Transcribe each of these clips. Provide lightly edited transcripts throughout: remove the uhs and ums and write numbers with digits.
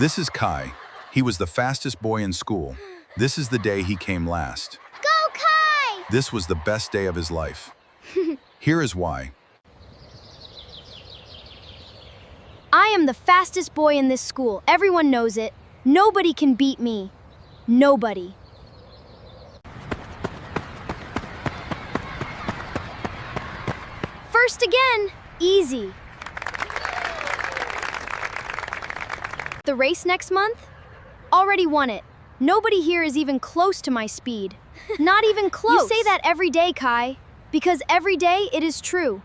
This is Kai. He was the fastest boy in school. This is the day he came last. Go, Kai! This was the best day of his life. Here is why. I am the fastest boy in this school. Everyone knows it. Nobody can beat me. Nobody. First again. Easy. The race next month? Already won it. Nobody here is even close to my speed. Not even close. You say that every day, Kai. Because every day it is true.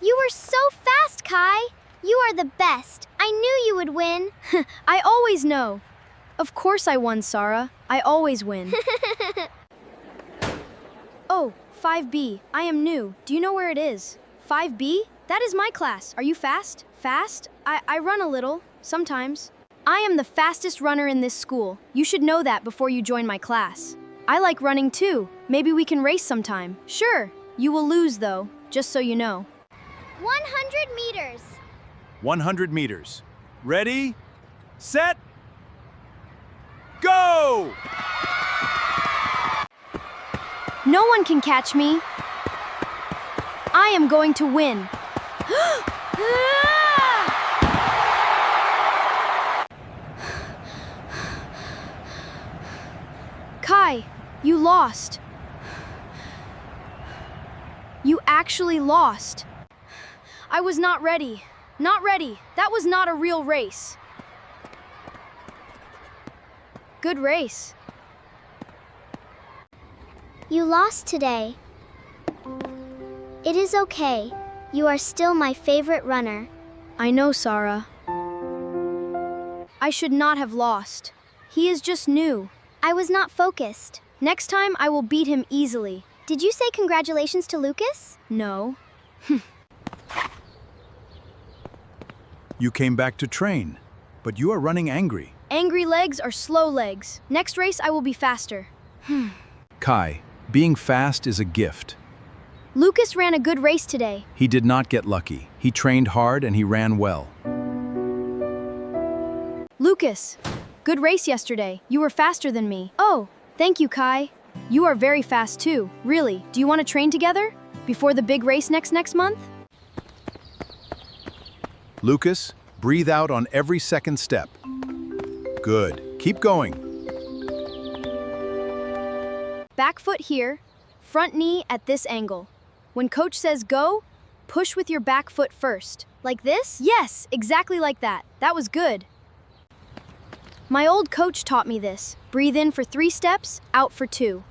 You were so fast, Kai. You are the best. I knew you would win. I always know. Of course I won, Sarah. I always win. Oh, 5B. I am new. Do you know where it is? 5B? That is my class. Are you fast? Fast? I run a little, sometimes. I am the fastest runner in this school. You should know that before you join my class. I like running too. Maybe we can race sometime. Sure. You will lose though, just so you know. 100 meters. 100 meters. Ready, set, go! No one can catch me. I am going to win. Kai, you lost. You actually lost. I was not ready. Not ready. That was not a real race. Good race. You lost today. It is okay. You are still my favorite runner. I know, Sarah. I should not have lost. He is just new. I was not focused. Next time, I will beat him easily. Did you say congratulations to Lucas? No. You came back to train, but you are running angry. Angry legs are slow legs. Next race, I will be faster. Kai, being fast is a gift. Lucas ran a good race today. He did not get lucky. He trained hard and he ran well. Lucas, good race yesterday. You were faster than me. Oh, thank you, Kai. You are very fast too. Really, do you want to train together? Before the big race next month? Lucas, breathe out on every second step. Good. Keep going. Back foot here, front knee at this angle. When coach says go, push with your back foot first. Like this? Yes, exactly like that. That was good. My old coach taught me this. Breathe in for 3 steps, out for 2.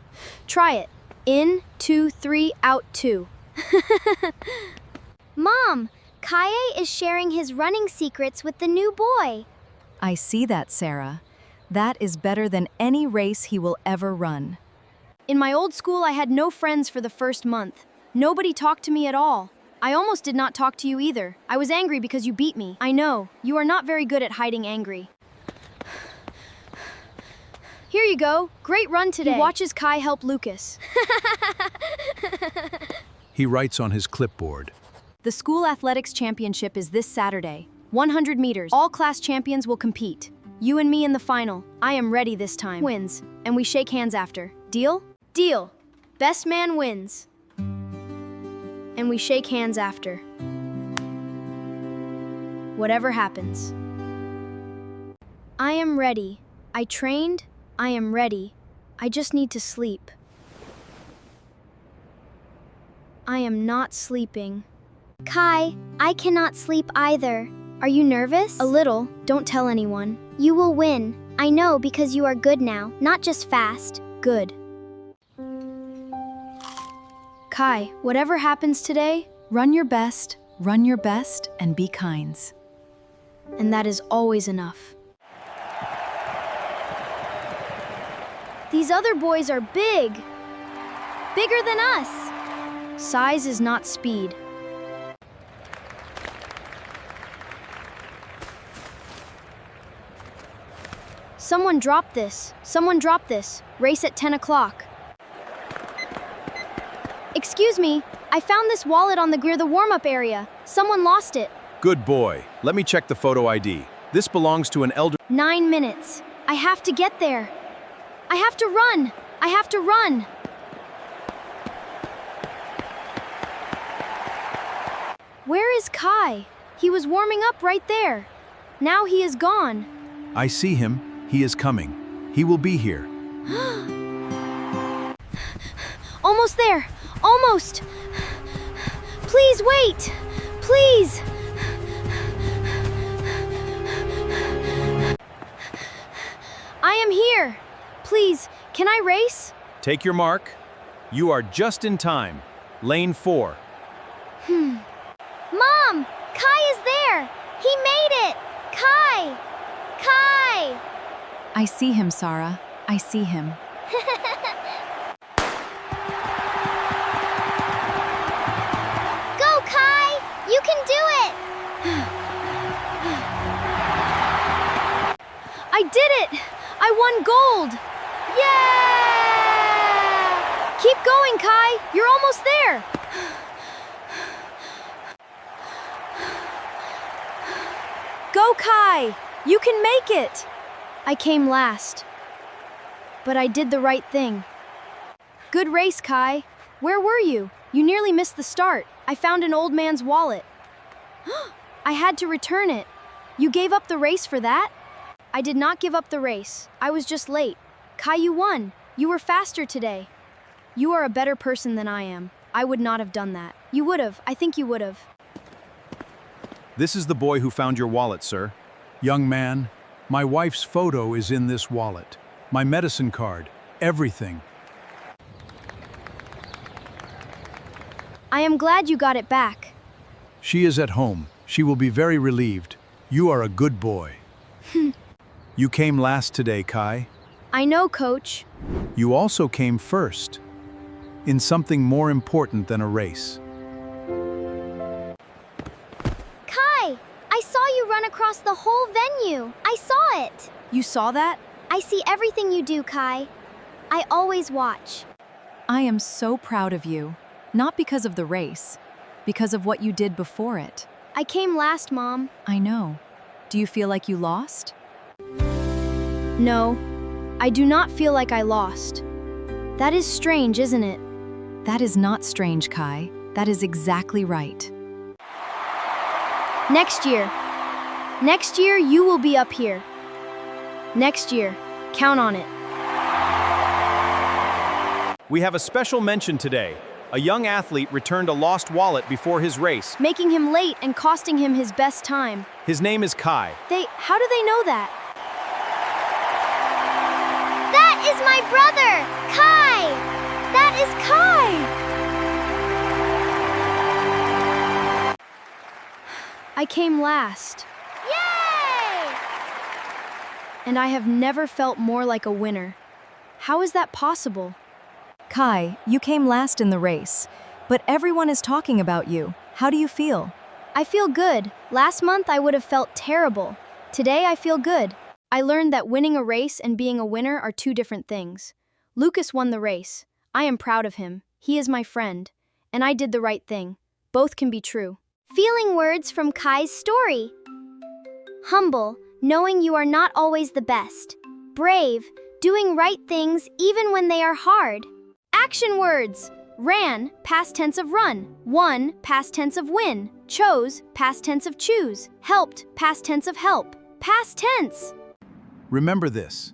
Try it. In, 2, 3, out 2. Mom, Kaye is sharing his running secrets with the new boy. I see that, Sarah. That is better than any race he will ever run. In my old school, I had no friends for the first month. Nobody talked to me at all. I almost did not talk to you either. I was angry because you beat me. I know, you are not very good at hiding angry. Here you go. Great run today. He watches Kai help Lucas. He writes on his clipboard. The school athletics championship is this Saturday. 100 meters. All class champions will compete. You and me in the final. I am ready this time. Wins, and we shake hands after. Deal? Deal. Best man wins. And we shake hands after. Whatever happens. I am ready. I trained. I am ready. I just need to sleep. I am not sleeping. Kai, I cannot sleep either. Are you nervous? A little. Don't tell anyone. You will win. I know because you are good now, not just fast. Good. Kai, whatever happens today, Run your best, and be kind. and that is always enough. These other boys are big. Bigger than us. Size is not speed. Someone dropped this. Someone dropped this. Race at 10 o'clock. Excuse me, I found this wallet on the warm-up area. Someone lost it. Good boy. Let me check the photo ID. This belongs to an elder. 9 minutes. I have to get there. I have to run. I have to run. Where is Kai? He was warming up right there. Now he is gone. I see him. He is coming. He will be here. Almost there. Almost. Please wait. Please. I am here. Please, can I race? Take your mark. You are just in time. Lane 4. Mom! Kai is there! He made it! Kai! Kai! I see him, Sarah. I see him. Go, Kai! You can do it! I did it! I won gold! Yeah! Keep going, Kai! You're almost there! Go, Kai! You can make it! I came last. But I did the right thing. Good race, Kai. Where were you? You nearly missed the start. I found an old man's wallet. I had to return it. You gave up the race for that? I did not give up the race. I was just late. Kai, you won. You were faster today. You are a better person than I am. I would not have done that. You would have. I think you would have. This is the boy who found your wallet, sir. Young man, my wife's photo is in this wallet. My medicine card, everything. I am glad you got it back. She is at home. She will be very relieved. You are a good boy. You came last today, Kai. I know, Coach. You also came first. In something more important than a race. Kai! I saw you run across the whole venue. I saw it. You saw that? I see everything you do, Kai. I always watch. I am so proud of you. Not because of the race, because of what you did before it. I came last, Mom. I know. Do you feel like you lost? No, I do not feel like I lost. That is strange, isn't it? That is not strange, Kai. That is exactly right. Next year. Next year, you will be up here. Next year. Count on it. We have a special mention today. A young athlete returned a lost wallet before his race. Making him late and costing him his best time. His name is Kai. How do they know that? That is my brother, Kai! That is Kai! I came last. Yay! And I have never felt more like a winner. How is that possible? Kai, you came last in the race, but everyone is talking about you. How do you feel? I feel good. Last month I would have felt terrible. Today I feel good. I learned that winning a race and being a winner are two different things. Lucas won the race. I am proud of him. He is my friend. And I did the right thing. Both can be true. Feeling words from Kai's story. Humble, knowing you are not always the best. Brave, doing right things even when they are hard. Action words. Ran, past tense of run. Won, past tense of win. Chose, past tense of choose. Helped, past tense of help. Past tense. Remember this.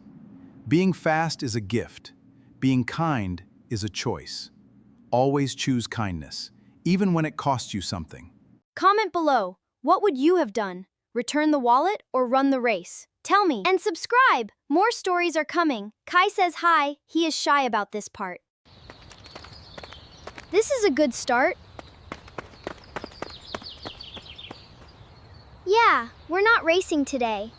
Being fast is a gift. Being kind is a choice. Always choose kindness, even when it costs you something. Comment below. What would you have done? Return the wallet or run the race? Tell me. And subscribe. More stories are coming. Kai says hi. He is shy about this part. This is a good start. Yeah, we're not racing today.